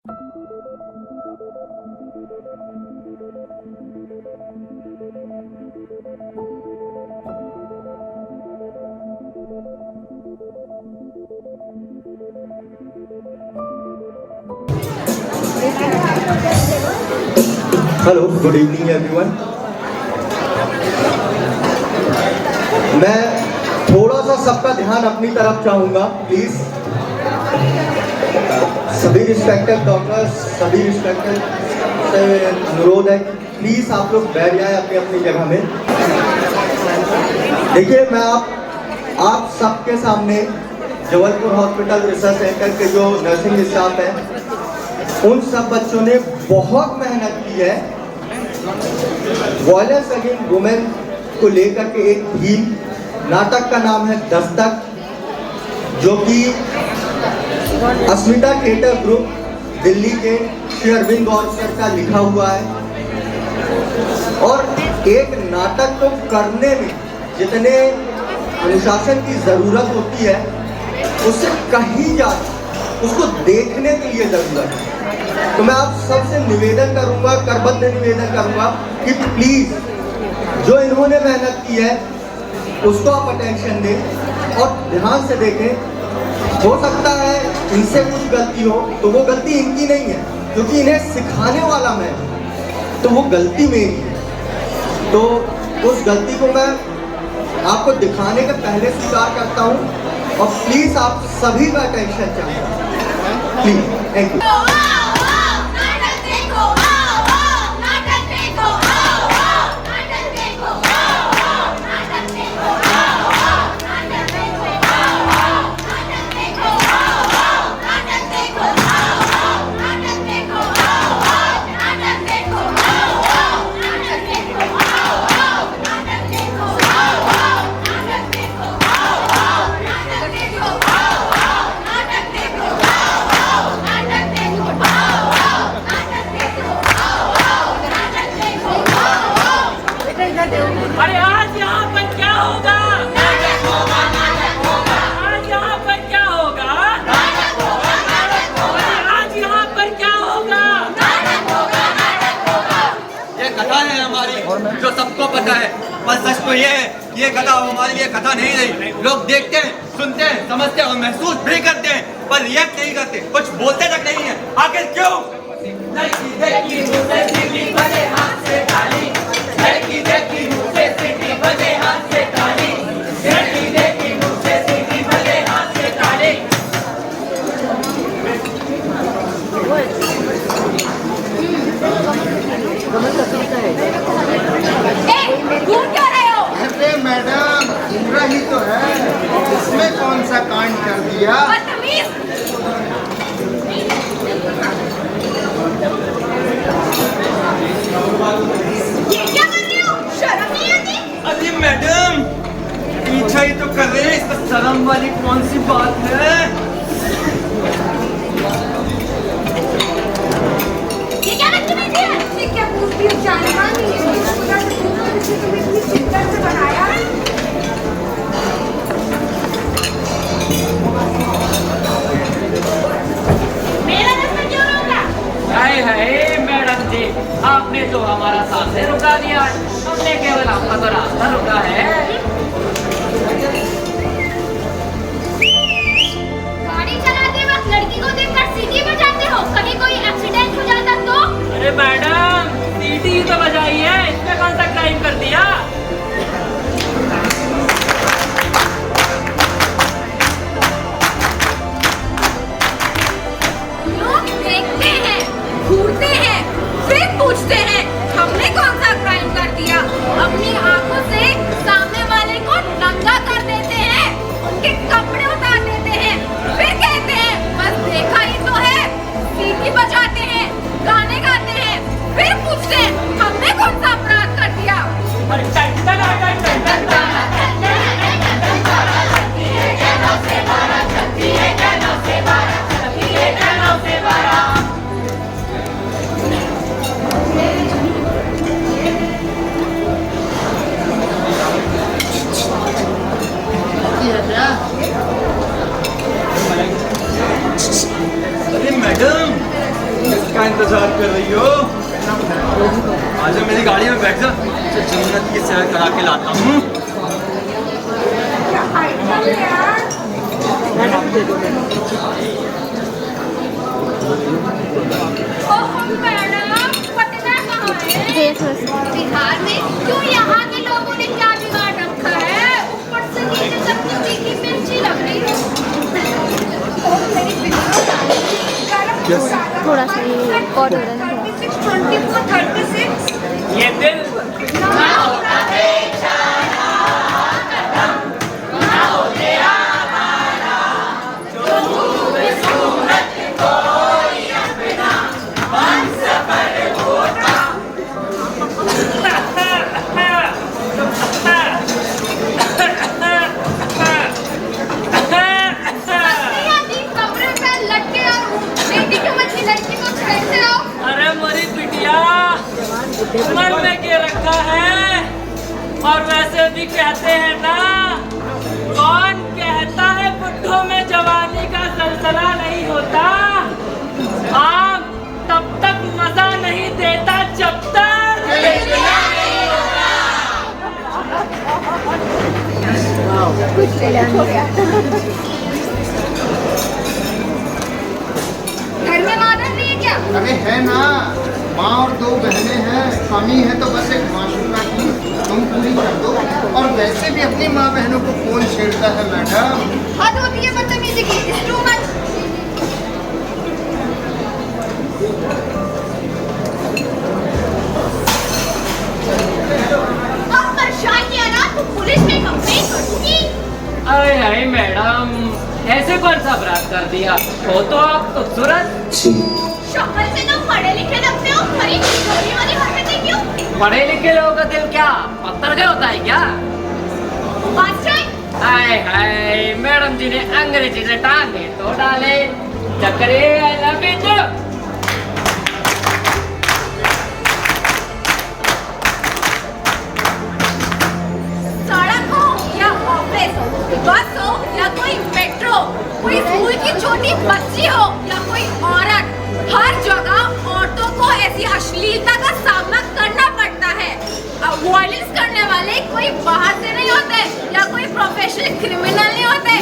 Hello, good evening everyone. मैं थोड़ा सा सबका ध्यान अपनी तरफ चाहूँगा प्लीज़। सभी रिस्पेक्टेड डॉक्टर्स, सभी रिस्पेक्टेड से अनुरोध है कि प्लीज़ आप लोग बैठ जाएं अपनी अपनी जगह में। देखिए, मैं आप सबके सामने जबलपुर हॉस्पिटल रिसर्च सेंटर के जो नर्सिंग स्टाफ है, उन सब बच्चों ने बहुत मेहनत की है वायलेंस अगेंस्ट वुमेन को लेकर के एक थीम। नाटक का नाम है दस्तक, जो कि अस्मिता थिएटर ग्रुप दिल्ली के श्री अरविंद गौरसर का लिखा हुआ है। और एक नाटक को करने में जितने अनुशासन की ज़रूरत होती है, उससे कहीं ज़्यादा उसको देखने के लिए ज़रूरत है। तो मैं आप सबसे निवेदन करूंगा, करबद्ध निवेदन करूंगा कि प्लीज़ जो इन्होंने मेहनत की है उसको आप अटेंशन दें और ध्यान से देखें। हो सकता है इनसे कुछ गलती हो, तो वो गलती इनकी नहीं है, क्योंकि इन्हें सिखाने वाला मैं, तो वो गलती मेरी है। तो उस गलती को मैं आपको दिखाने के पहले स्वीकार करता हूँ और प्लीज़ आप सभी का अटेंशन चाहिए, प्लीज़। Thank you. अरे आज यहाँ पर क्या होगा? नाटक होगा, नाटक होगा। आज यहाँ पर क्या होगा? नाटक होगा, नाटक होगा। आज यहाँ पर क्या होगा? नाटक होगा, नाटक होगा। ये कथा है हमारी, जो सबको पता है, पर सच तो ये है, ये कथा हमारे लिए कथा नहीं रही। लोग देखते हैं, सुनते हैं, समझते हैं और महसूस भी करते हैं, पर रिएक्ट नहीं करते, कुछ बोलते तक नहीं है। आखिर क्यों? देखी देखी मुझे सीटी बजे हाथ से ताली, देखी देखी मुझे सीटी बजे हाथ से ताली, देखी देखी मुझे सीटी बजे हाथ से ताली। घूम क्यों रहे हो? अरे मैडम, घूमरा ही तो है, इसमें कौन सा कांड कर दिया? बदतमीज! ये क्या कर रहे हो? शर्म नहीं आती? अरे मैडम, पीछा ही तो कर रहे हैं, इसमें शर्म वाली कौन सी बात है? ये क्या बदतमीजी है? ये क्या पूछती हो? जानवर नहीं है, खुदा से पूछो, जिसने तुम्हें इतनी शिद्दत से बनाया है। मेरा रास्ता क्यों रोका? हाय हाय मैडम जी, आपने तो हमारा सांसें रुका दिया, हमने केवल आपका तो रास्ता रुका है। गाड़ी चलाते वक्त लड़की को देखकर सीटी बजाते हो, कभी कोई एक्सीडेंट हो जाता तो? अरे मैडम, सीटी तो बजाई है, इसमें कौन सा क्राइम कर दिया? लोग देखते हैं, घूरते हैं, फिर पूछते हैं हमने कौन सा क्राइम कर दिया। अपनी आंखों से सामने वाले को नंगा कर देते हैं, उनके कपड़े उतार देते हैं, फिर कहते हैं बस देखा ही तो है। सीटी बजाते हैं, गाने गाते हैं, फिर पूछते हैं हमने कौन सा अपराध कर दिया। अरे मैडम, किसका इंतजार कर रही हो? आजा मेरी गाड़ी में बैठ जा, तुझे जन्नत की सैर करा के लाता हूँ। बिहार में क्यों यहाँ के लोगों ने क्या बिगाड़ रखा है? ऊपर से नीचे तक तो तीखी मिर्ची लग रही है। थोड़ा सा ये कॉर्ड हो रहा है 24, 36 ये दिल अरे मोरी बिटिया मन में के रखा है। और वैसे भी कहते हैं ना, कौन कहता है बुढ़ों में जवानी का सलसला नहीं होता। आम तब तक मजा नहीं देता जब तक घर में मॉडर्न नहीं है क्या? अरे है ना, माँ और 2 बहनें हैं, स्वामी है तो बस एक माशूका की तुम पूरी कर दो। और वैसे भी अपनी माँ बहनों को कौन छेड़ता है मैडम? हद होती है बदतमीजी की। It's too much. अब परेशान किया ना तो पुलिस में कंप्लेंट कर दूंगी। अरे हाय मैडम, ऐसे कौन सा अपराध कर दिया? हो तो आप खूबसूरत, शक्ल से तो पढ़े लिखे लगते हो, पर ये चोरी वाली हरकतें क्यों? पढ़े लिखे लोगों का दिल क्या पत्थर का होता है क्या? मास्टर हाय हाय, मैडम जी ने अंग्रेजी से टांगे तो डाले। चक्रे आई लव यू। सड़क हो या ऑफिस, बस हो या कोई मेट्रो, कोई स्कूल की छोटी बच्ची हो या कोई औरत, हर जगह औरतों को ऐसी अश्लीलता का सामना करना पड़ता है। वायलेंस करने वाले कोई बाहर से नहीं होते या कोई प्रोफेशनल क्रिमिनल नहीं होते,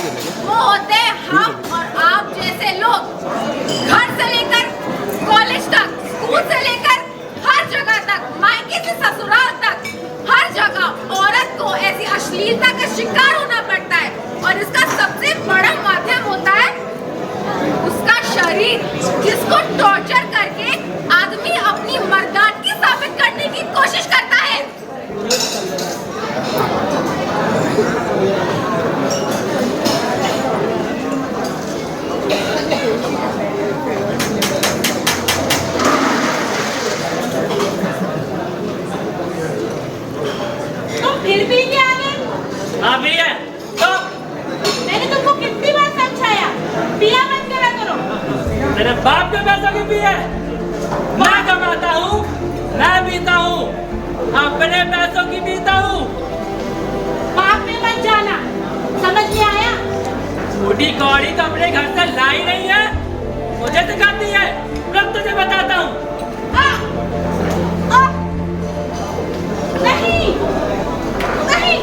वो होते हैं हम और आप जैसे लोग। घर से लेकर कॉलेज तक, स्कूल से लेकर हर जगह तक, मायके से ससुराल तक, हर जगह औरत को ऐसी अश्लीलता का शिकार होना पड़ता है। और इसका सबसे बड़ा माध्यम होता है उसका शरीर, जिसको टॉर्चर करके आदमी अपनी मर्दानगी साबित करने की कोशिश करता है। तुम फिर भी क्या आ गए? हाँ भैया, तो मैंने तुमको कितनी बार समझाया, पिया मत करा करो। तेरे बाप के पैसों की भी है। मैं कमाता हूँ, मैं पीता हूँ, अपने पैसों की पीता हूँ। बाप में मत जाना, समझ में आया? बूढ़ी कौड़ी तो अपने घर से लाई नहीं है, मुझे सिखाती है। रुक, तुझे बताता हूँ। नहीं नहीं,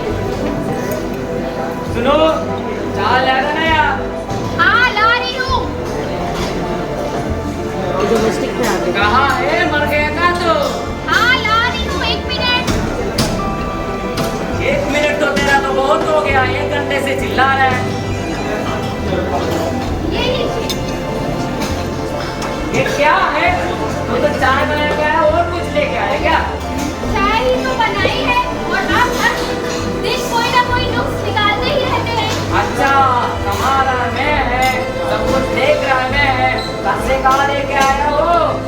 सुनो, चाल ला ना यार। हाँ ला रही हूँ। कहाँ है, मर गया ना तो? हाँ ला रही हूँ, 1 मिनट। 1 मिनट तो तेरा तो बहुत हो गया, 1 घंटे से चिल्ला रहा है। ये लीजिए। ये क्या है? तू तो चाय बना के आया, और कुछ लेके आया क्या? चाय ही तो बनाई है और आप हर दिन कोई ना कोई नुक्स निकालते ही रहते हैं। अच्छा, तुम्हारा मैं है, सब कुछ देख रहा है मैं है। पैसे कहाँ लेके आया हो?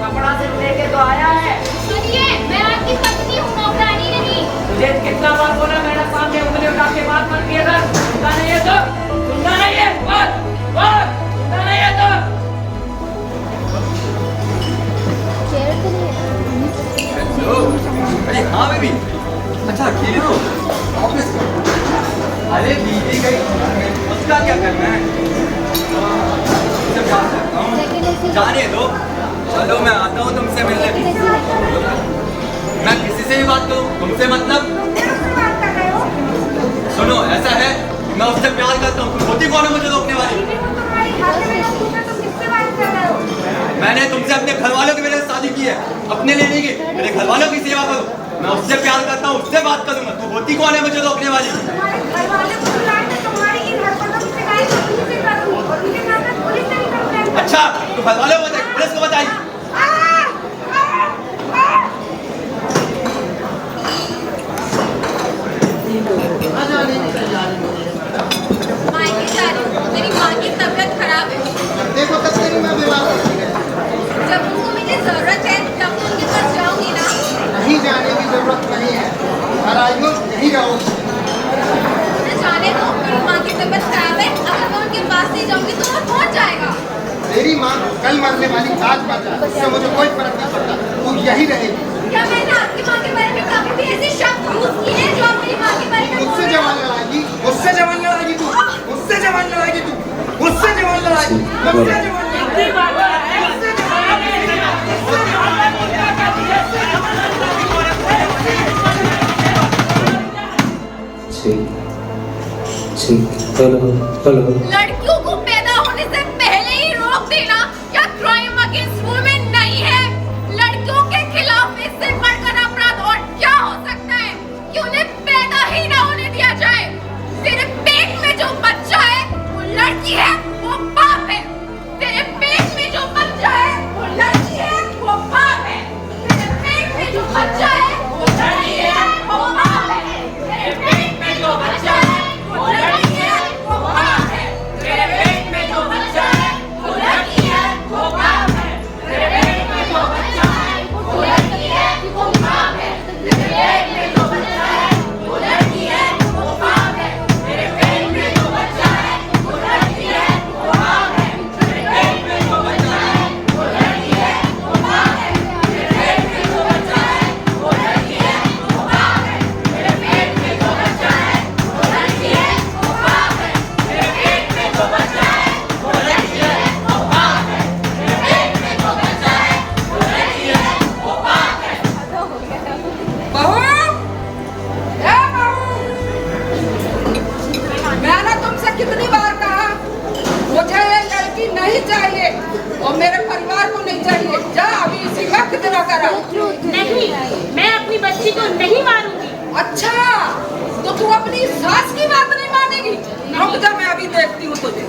कपड़ा सिर्फ लेके तो आया है। सुनिए, मैं आपकी पत्नी हूँ, नौकरानी नहीं। तुझे कितना बार बोला मेरे सामने उंगली उठा के बात मत किया कर। सुनता नहीं है तो? सुनता नहीं है? बात बात सुनता नहीं है तो? हेलो, अरे हाँ बेबी, अच्छा अकेले हो? ऑफिस में? अरे दीदी गई, उसका क्या करना है? जब जा सकता हूँ, जाने दो। चलो मैं आता हूँ तुमसे मिलने। मैं किसी से भी बात करूँ, तुमसे मतलब? सुनो, ऐसा है मैं उससे प्यार करता हूँ, तुम होती कौन है मुझे रोकने वाली? मैंने तुमसे अपने घर वालों की वजह से शादी की है, अपने लिए नहीं की। मेरे घर वालों की सेवा करो, मैं उससे प्यार करता हूँ, उससे बात करूंगा। तू होती कौन है मुझे रोकने वाली? अच्छा, तू घर वालों को बताए, पुलिस को बताई? मेरी माँ की तबीयत खराब है। देखो तब तेरी माँ बीमार होती है। जब उनको मुझे जरूरत है तब तो उनके पास जाऊंगी ना। नहीं जाने की जरूरत नहीं है, घर आई हो यहीं रहो। मुझे जाने दो, मेरी माँ की तबीयत खराब है। अगर मैं उनके पास नहीं जाऊंगी तो वो पहुंच जाएगा। तेरी माँ कल मरने वाली आज मर जाए, इससे मुझे कोई फर्क नहीं पड़ता, तू यहीं रहेगी। क्या मैंने आपकी माँ के बारे में कभी भी ऐसी शब्द यूज किए हैं जो आप मेरी माँ के बारे में बोल मुझसे रहे हो? जवान लड़ाएगी, मुझसे जवान लड़ाएगी तू, मुझसे जवान लड़ाएगी तू, मुझसे जवान लड़ाएगी, मुझसे जवान इतनी बात है। लड़कियों को पैदा होने से पहले ही रोक देना क्या क्राइम अगेंस्ट वुमेन नहीं है? लड़कियों के खिलाफ इससे बढ़कर अपराध और क्या हो सकता है कि उन्हें पैदा ही ना होने दिया जाए? तेरे पेट में जो बच्चा है वो लड़की है, वो बाप है। तेरे पेट में जो बच्चा है वो लड़की है, वो बाप है। तेरे पेट में जो बच्चा है वो लड़की है, वो बाप है। तेरे पेट में जो बच्चा है वो लड़की है, वो बाप है। तेरे पेट में जो बच्चा है वो लड़की है, वो बाप है। तेरे पेट में जो बच्चा है वो लड़की है, वो बाप है। तेरे पेट में जो बच्चा है वो लड़की है, वो बाप है। तेरे पेट में जो बच्चा है वो लड़की है, वो बाप है। तेरे पेट में जो बच्चा है वो लड़की है, वो बाप है। तेरे पेट में जो बच्चा है वो लड़की है, वो बाप है। तेरे पेट में जो बच्चा है वो लड़की है, वो बाप है। तेरे पेट में जो बच्चा है वो लड़की है, वो बाप है। तेरे पेट में जो बच्चा है वो लड़की है, वो बाप है। बहू, ए बहू, मैंने तुमसे कितनी बार कहा मुझे ये लड़की नहीं चाहिए और मेरे परिवार को नहीं चाहिए। जा अभी इसी वक्त ना करा। नहीं, मैं अपनी बच्ची को नहीं मारूंगी। अच्छा, तो तू अपनी सास की बात नहीं मानेगी? रुक जा, मैं अभी देखती हूँ तुझे।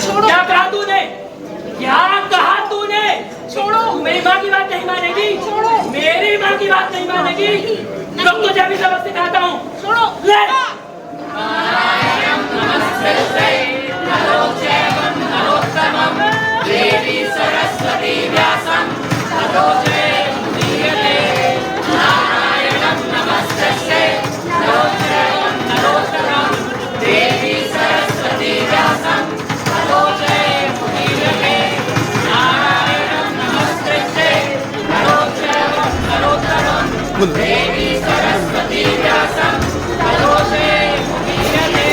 छोड़ो। क्या कहा तूने? क्या कहा तूने? छोड़ो। मेरी माँ की बात नहीं मानेगी? छोड़ो। मेरी माँ की बात नहीं मानेगी? रुक, तुझे अभी सबक सिखाता हूँ। छोड़ो। ले। देवी सरस्वती व्यासं ततो जयमुदीरये नारायणं नमस्तस्यै नरोत्तमं देवी सरस्वती व्यासं ततो जयमुदीरये नारायणं नमस्तस्यै नरोत्तमं देवी सरस्वती व्यासं ततो जयमुदीरये।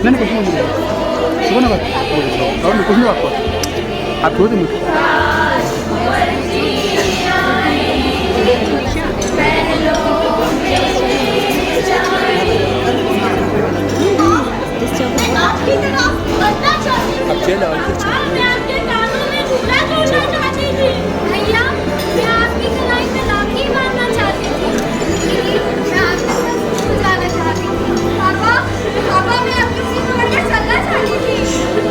नहीं कुछ नहीं सुबह ना बात और कुछ नहीं आपको आप दो दिन अब चल मैं आपके कानों में झूला छोड़ना चाहती थी। भैया, मैं आपकी कलाई में राखी बांधना चाहती थी। मैं आपके साथ स्कूल जाना चाहती थी। पापा, पापा, मैं आपकी सीट पर चलना चाहती थी।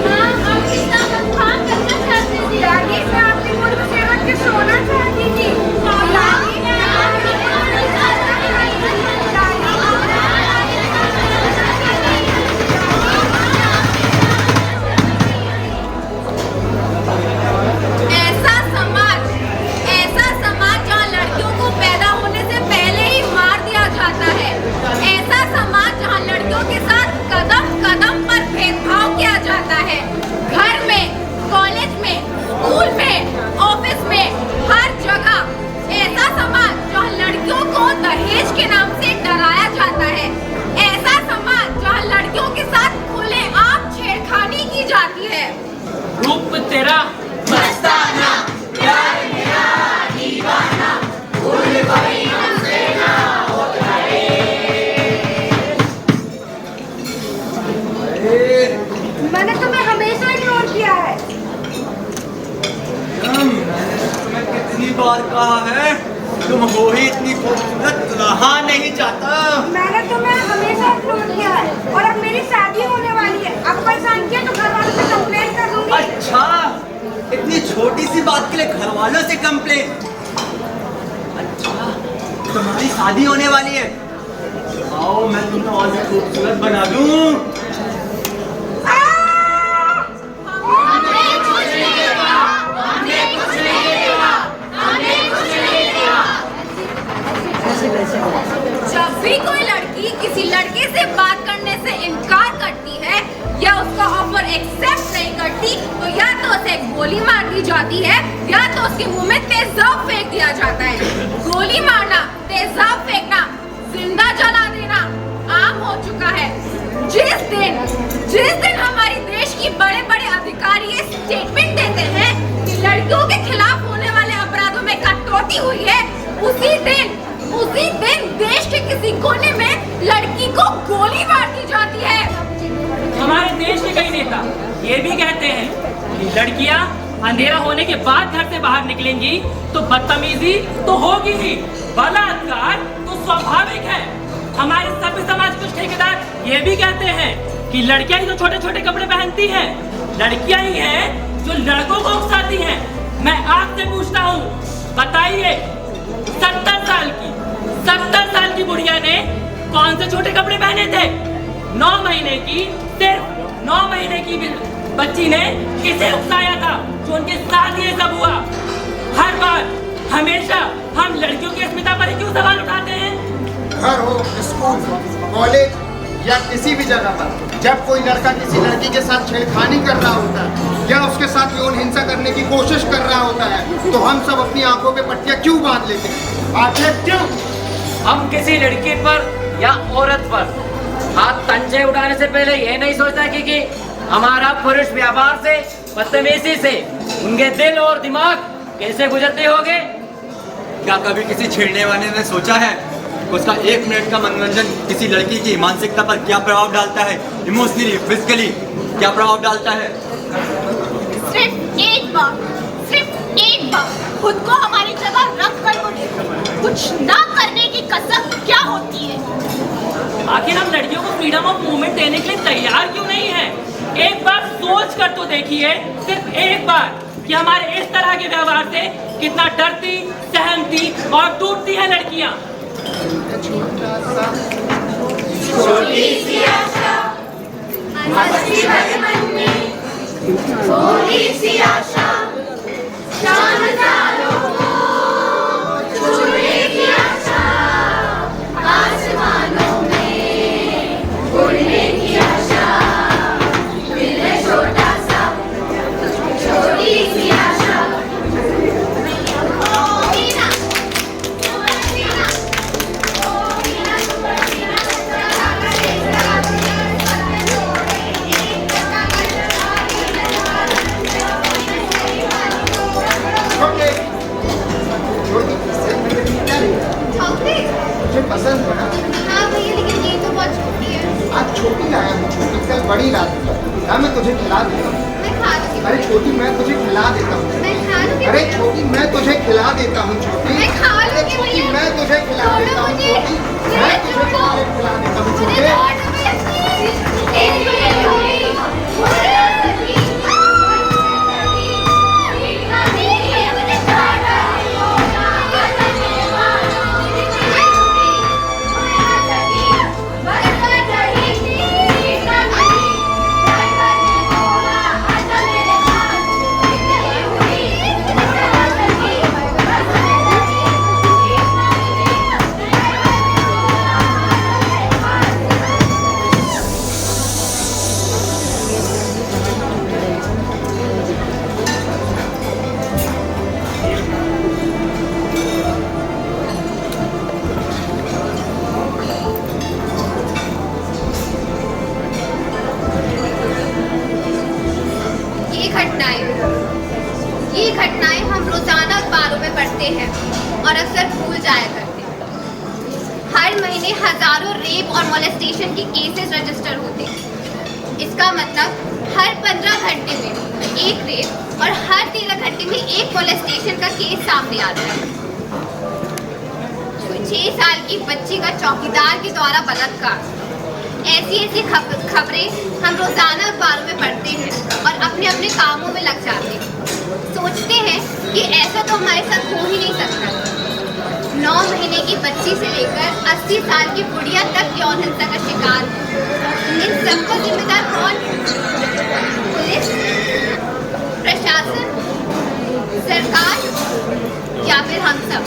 माँ, आपके साथ काम करना चाहती थी। डैडी, मैं आपकी मुझ में सेवक के सोना चाहती थी। पापा, मैं आपकी बार कहा है, तुम हो ही इतनी खूबसूरत, दुल्हा नहीं चाहता। मैंने तुम्हें हमेशा इग्नोर किया है और अब मेरी शादी होने वाली है। अब परेशान किया तो घर वालों से कंप्लेंट कर दूंगी। अच्छा, इतनी छोटी सी बात के लिए घर वालों से कंप्लेन? अच्छा, तुम्हारी शादी होने वाली है, आओ मैं तुम्हें और भी खूबसूरत बना दूं। जब भी कोई लड़की किसी लड़के से बात करने से इनकार करती है या उसका ऑफर एक्सेप्ट नहीं करती, तो या तो उसे गोली मार दी जाती है या तो उसके मुंह में तेजाब फेंक दिया जाता है। गोली मारना, तेजाब फेंकना, जिंदा जला देना आम हो चुका है। जिस दिन हमारे देश की बड़े बड़े अधिकारी ये स्टेटमेंट देते हैं कि लड़कियों के खिलाफ होने वाले अपराधों में कटौती हुई है, उसी दिन देश के किसी कोने में लड़की को गोली मार दी जाती है। हमारे देश के कई नेता ये भी कहते हैं कि लड़कियां अंधेरा होने के बाद घर से बाहर निकलेंगी तो बदतमीजी तो होगी ही, बलात्कार तो स्वाभाविक है। हमारे सभ्य समाज कुछ ठेकेदार ये भी कहते हैं कि लड़कियां ही तो छोटे छोटे कपड़े पहनती हैं, लड़कियां ही हैं जो लड़कों को उकसाती हैं। मैं आपसे पूछता हूँ, बताइए 70 साल की बुढ़िया ने कौन से छोटे कपड़े पहने थे? 9 महीने की, सिर्फ 9 महीने की बच्ची ने किसे उकसाया था जो उनके साथ ये सब हुआ? हर बार हमेशा हम लड़कियों की अस्मिता पर ही क्यों सवाल उठाते हैं? घर हो, स्कूल, कॉलेज या किसी भी जगह पर जब कोई लड़का किसी लड़की के साथ छेड़खानी कर रहा होता है या उसके साथ यौन हिंसा करने की कोशिश कर रहा होता है, तो हम सब अपनी आंखों पे पट्टियां क्यों बांध लेते हैं? आखिर क्यों? हम किसी लड़की पर या औरत पर हाथ तंजे उठाने से पहले ये नहीं सोचता कि हमारा पुरुष व्यवहार से, बदतमीजी से उनके दिल और दिमाग कैसे गुजरते होंगे। क्या कभी किसी छेड़ने वाले ने सोचा है उसका 1 मिनट का मनोरंजन किसी लड़की की मानसिकता पर क्या प्रभाव डालता है? इमोशनली, फिजिकली क्या प्रभाव डालता है? सिर्फ एक बार खुद को हमारी जगह रख कर कुछ ना करने की कसम क्या होती है? आखिर हम लड़कियों को फ्रीडम ऑफ मूवमेंट देने के लिए तैयार क्यों नहीं है? एक बार सोच कर तो देखिए, सिर्फ एक बार, कि हमारे इस तरह के व्यवहार से कितना डरती, सहमती और टूटती है लड़कियां। छोटी सी आशा, मस्ती भरे मन में, थोड़ी सी आशा, चांद तारों को छूने की आशा, आसमानों में उड़ने की आशा, दिल है छोटा सा, छोटी सी आशा। मुझे पसंद है ना? हाँ भैया, लेकिन ये तो बहुत छोटी है। आज छोटी लाया हूँ, छोटी कल बड़ी ला दूंगा। मैं तुझे खिला देता हूँ। मैं खा लूंगी। अरे छोटी, मैं तुझे खिला देता हूँ। मैं खा लूंगी। अरे छोटी, मैं तुझे खिला देता हूँ। छोटी, मैं खा लूंगी अरे छोटी, भैया। मैं तुझे खिला छोड़ो देता हूँ। मुझे। छोटी, मुझे मैं तुझे छोड़ो। खिला देता हूँ। मुझे छोटे, ये घटनाएं हम रोजाना अखबारों में पढ़ते हैं और अक्सर भूल जाया करते हैं। हर महीने हजारों रेप और मोलेस्टेशन के केसेस रजिस्टर होते हैं। इसका मतलब हर 15 घंटे में एक रेप और हर 13 घंटे में एक मोलेस्टेशन का केस सामने आता है। 6 साल की बच्ची का चौकीदार के द्वारा बलात्कार, ऐसी खबरें हम रोजाना अखबारों में पढ़ते हैं और अपने अपने कामों में लग जाते हैं। सोचते हैं कि ऐसा तो हमारे साथ हो ही नहीं सकता। 9 महीने की बच्ची से लेकर 80 साल की बुढ़िया तक यौन हिंसा का शिकार है। इन सबका जिम्मेदार कौन? पुलिस, प्रशासन, सरकार या फिर हम सब?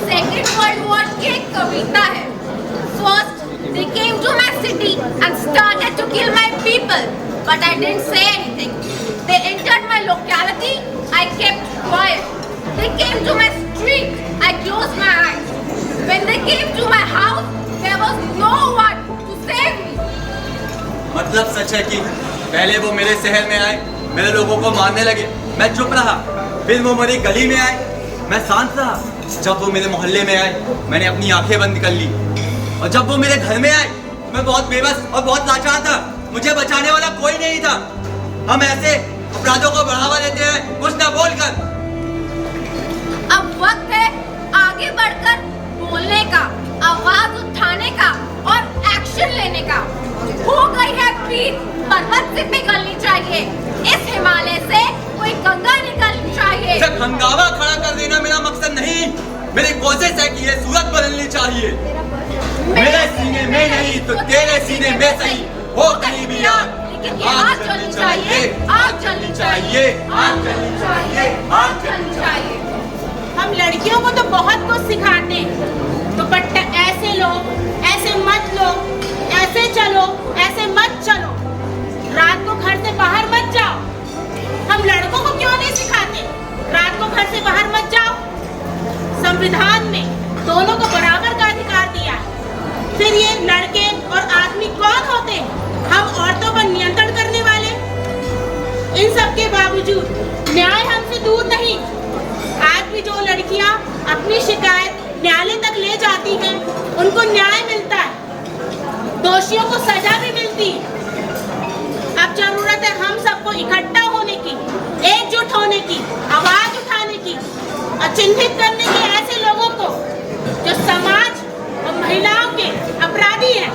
सेकेंड वर्ल्ड वॉर की एक कविता है। First, they came to my city and started to kill my people, but I didn't say anything. They entered my locality, I kept quiet. They came to my street, I closed my eyes. When they came to my house, there was no one to save me. मतलब सच है कि पहले वो मेरे शहर में आए, मेरे लोगों को मारने लगे, मैं चुप रहा। फिर वो मेरी गली में आए, मैं शांत रहा। जब वो मेरे मोहल्ले में आए, मैंने अपनी आंखें बंद कर ली। और जब वो मेरे घर में आए, मैं बहुत बेबस और बहुत लाचार था। मुझे बचाने वाला कोई नहीं था। हम ऐसे अपराधों को बढ़ावा देते हैं, कुछ ना बोलकर। अब वक्त है आगे बढ़कर बोलने का, आवाज उठाने का और एक्शन लेने का। हो गई है पीठ, पर्वत से पिघलनी चाहिए। इस हिमालय से कोई गंगा निकलनी चाहिए। सिर्फ हंगामा खड़ा कर देना मेरा मकसद नहीं। मेरी कोशिश है कि ये सूरत बदलनी चाहिए। मेरे सीने में नहीं तो तेरे सीने में सही हो कहीं भी आग, लेकिन ये आग जलनी चाहिए, आग जलनी चाहिए, आग जलनी चाहिए, आग जलनी चाहिए। हम लड़कियों को तो बहुत कुछ सिखाते हैं, दुपट्टा ऐसे लो, ऐसे मत लो, ऐसे चलो, ऐसे मत चलो, रात को घर से बाहर मत जाओ। हम लड़कों को क्यों नहीं सिखाते रात को घर से बाहर मत जाओ? संविधान ने दोनों को बराबर का अधिकार दिया है। फिर ये लड़के और आदमी कौन होते हैं हम औरतों पर नियंत्रण करने वाले? इन सब के बावजूद न्याय हमसे दूर नहीं। आज भी जो लड़कियां अपनी शिकायत न्यायालय तक ले जाती हैं, उनको न्याय मिलता है, दोषियों को सजा भी मिलती है। अब जरूरत है हम सबको इकट्ठा होने की, एकजुट होने की, आवाज उठाने की और चिन्हित करने के ऐसे लोगों को जो समाज और महिलाओं के अपराधी हैं।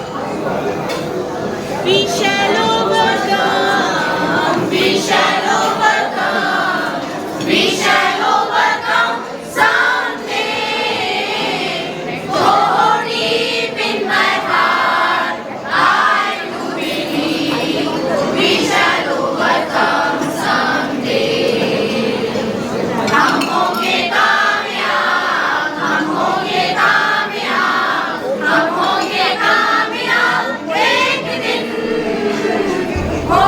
We shall overcome, we shall overcome, we shall overcome someday. Oh, deep in my heart, I do believe we shall overcome someday. हम होंगे कामयाब, हम होंगे कामयाब, हम होंगे कामयाब एक दिन। हो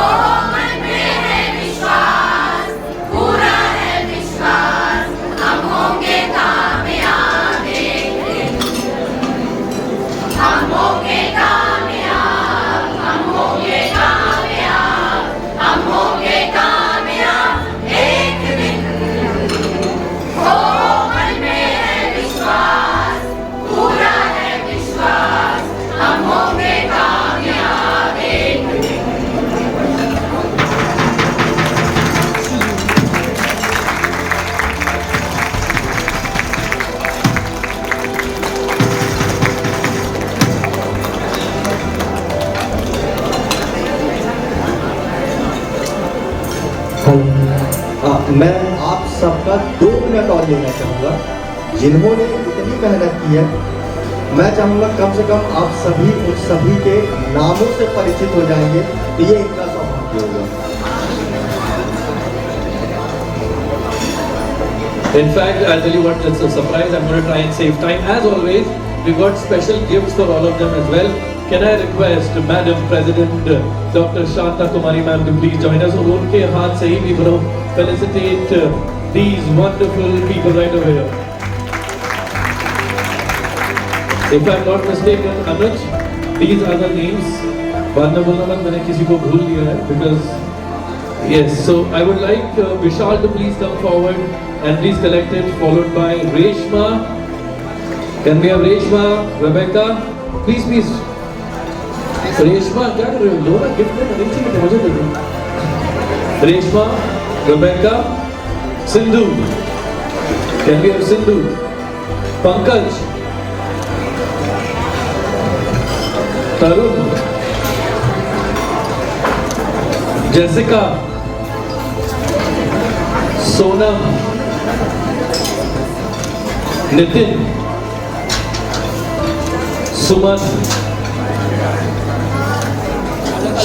मन में है विश्वास, पूरा है विश्वास, हम होंगे कामयाब एक दिन। हम होंगे कामयाब, हम होंगे कामयाब, हम होंगे कामयाब एक दिन। हो मन में है विश्वास, पूरा है विश्वास, हम होंगे कामयाब एक दिन। मैं आप सबका 2 मिनट और लेना चाहूँगा। जिन्होंने इतनी मेहनत की है, मैं चाहूँगा कम से कम आप सभी उन सभी के नामों से परिचित हो जाएंगे, तो ये इनका सौभाग्य होगा। In fact, I'll tell you what, it's a surprise. I'm going to try and save time. As always, we've got special gifts for all of them as well. Can I request Madam President Dr. Shanta Kumari ma'am to please join us? और उनके हाथ से ही we will felicitate these wonderful people right over here. If I'm not mistaken, Anuj, these are the names. बाद में बोलना मत, मैंने किसी को भूल दिया है because yes. So I would like Vishal to please come forward and please collect it, followed by Reshma. Can we have Reshma, Rebecca? Please, please. Reshma क्या कर रहे हो? लो ना, गिफ्ट में नहीं चाहिए मुझे दे दो। Reshma, Rebecca, Sindhu, can we have Sindhu, Pankaj, Tarun, Jessica, Sonam, Nitin, Suman,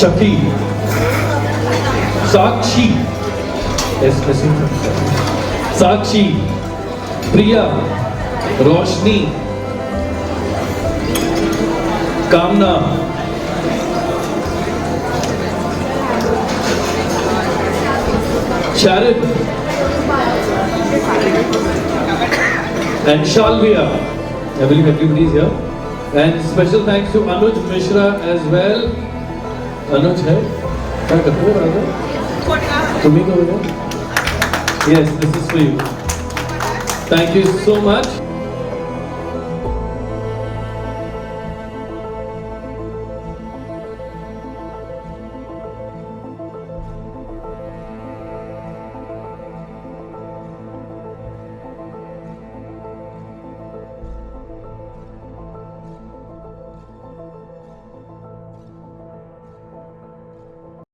Shafi, Sakshi, Sakshi, Priya, Roshni, Kamna, Sharon and Shalvia. I believe everybody is here. And special thanks to Anuj Mishra as well. Anuj है? क्या करते हो राजा? तुम्ही करो? Yes, this is for you. Thank you so much.